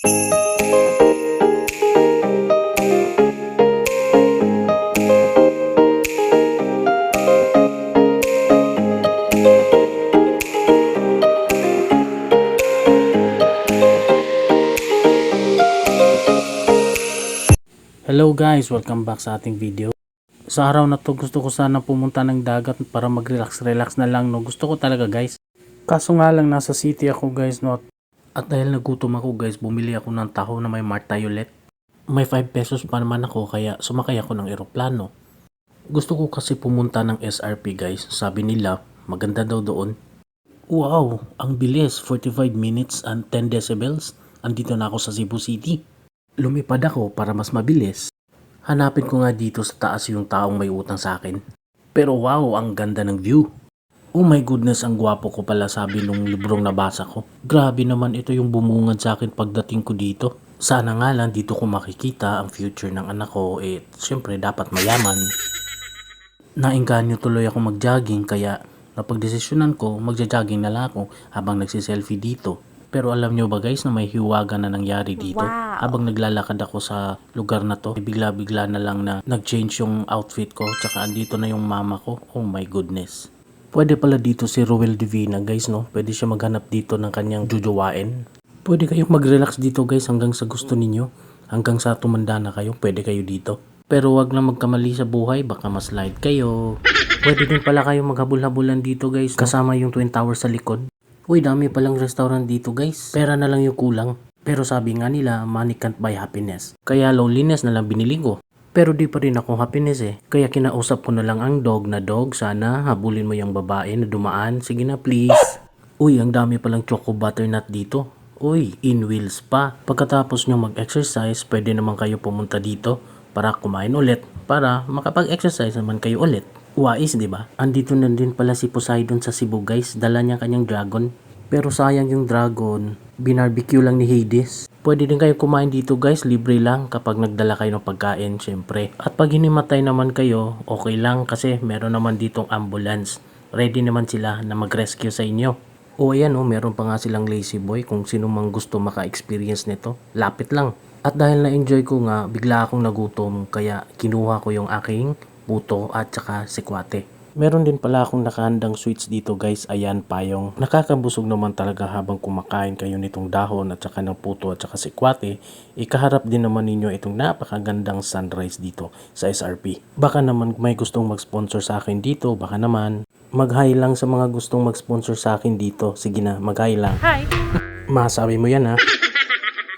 Hello guys, welcome back sa ating video. Sa araw na to gusto ko sana pumunta ng dagat para mag-relax na lang, no. Gusto ko talaga guys. Kaso nga lang nasa city ako guys, no. At dahil nagutom ako guys, bumili ako ng taho na may martayolet. May 5 pesos pa naman ako kaya sumakay ako ng eroplano. Gusto ko kasi pumunta ng SRP guys. Sabi nila maganda daw doon. Wow, ang bilis, 45 minutes and 10 decibels. Andito na ako sa Cebu City. Lumipad ako para mas mabilis. Hanapin ko nga dito sa taas yung taong may utang sa akin. Pero wow, ang ganda ng view. Oh my goodness, ang gwapo ko pala, sabi nung librong nabasa ko. Grabe naman, ito yung bumungad sa akin pagdating ko dito. Sana nga lang dito ko makikita ang future ng anak ko. Siyempre dapat mayaman. Naengganyo tuloy ako mag-jogging kaya napagdesisyonan ko magja-jogging na lang ako habang nagsiselfie dito. Pero alam nyo ba guys na may hiwaga na nangyari dito? Wow. Habang naglalakad ako sa lugar na to, bigla-bigla na lang na nag-change yung outfit ko. Tsaka andito na yung mama ko. Oh my goodness. Pwede pala dito si Ruel Divina guys, no? Pwede siya maghanap dito ng kanyang jujuwain. Pwede kayong mag-relax dito guys hanggang sa gusto ninyo. Hanggang sa tumanda na kayo, pwede kayo dito. Pero wag na magkamali sa buhay, baka ma-slide kayo. Pwede din pala kayong maghabol-habulan dito guys, no? Kasama yung Twin Towers sa likod. Uy, dami palang restaurant dito guys. Pera na lang yung kulang. Pero sabi nga nila, money can't buy happiness. Kaya loneliness na lang binili ko. Pero di pa rin ako happiness eh. Kaya kinausap ko na lang ang dog na dog. Sana habulin mo yung babae na dumaan. Sige na please. Uy, ang dami palang choco butternut dito. Uy, in wheels pa. Pagkatapos nyo mag-exercise, pwede naman kayo pumunta dito para kumain ulit. Para makapag-exercise naman kayo ulit. Wais, di ba? Andito na din pala si Poseidon sa Cebu guys. Dala niya kanyang dragon. Pero sayang yung dragon, binarbecue lang ni Hades. Pwede din kayo kumain dito guys, libre lang kapag nagdala kayo ng pagkain syempre. At pag hinimatay naman kayo, okay lang kasi meron naman ditong ambulance. Ready naman sila na mag-rescue sa inyo. O ayan o, meron pa nga silang lazy boy kung sino mang gusto maka-experience nito. Lapit lang. At dahil na-enjoy ko nga, bigla akong nagutom kaya kinuha ko yung aking puto at saka sikwate. Meron din pala akong nakahandang sweets dito guys, ayan payong. Nakakabusog naman talaga habang kumakain kayo nitong dahon at saka ng puto at saka sikwate. Ikaharap din naman ninyo itong napakagandang sunrise dito sa SRP. Baka naman may gustong mag-sponsor sa akin dito, baka naman. Mag-hi lang sa mga gustong mag-sponsor sa akin dito. Sige na, mag-hi lang. Hi! Masabi mo yan ha.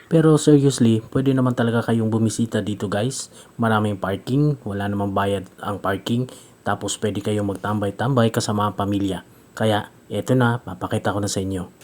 Pero seriously, pwede naman talaga kayong bumisita dito guys. Maraming parking, wala namang bayad ang parking. Tapos pwede kayong magtambay-tambay kasama ang pamilya. Kaya eto na, papakita ko na sa inyo.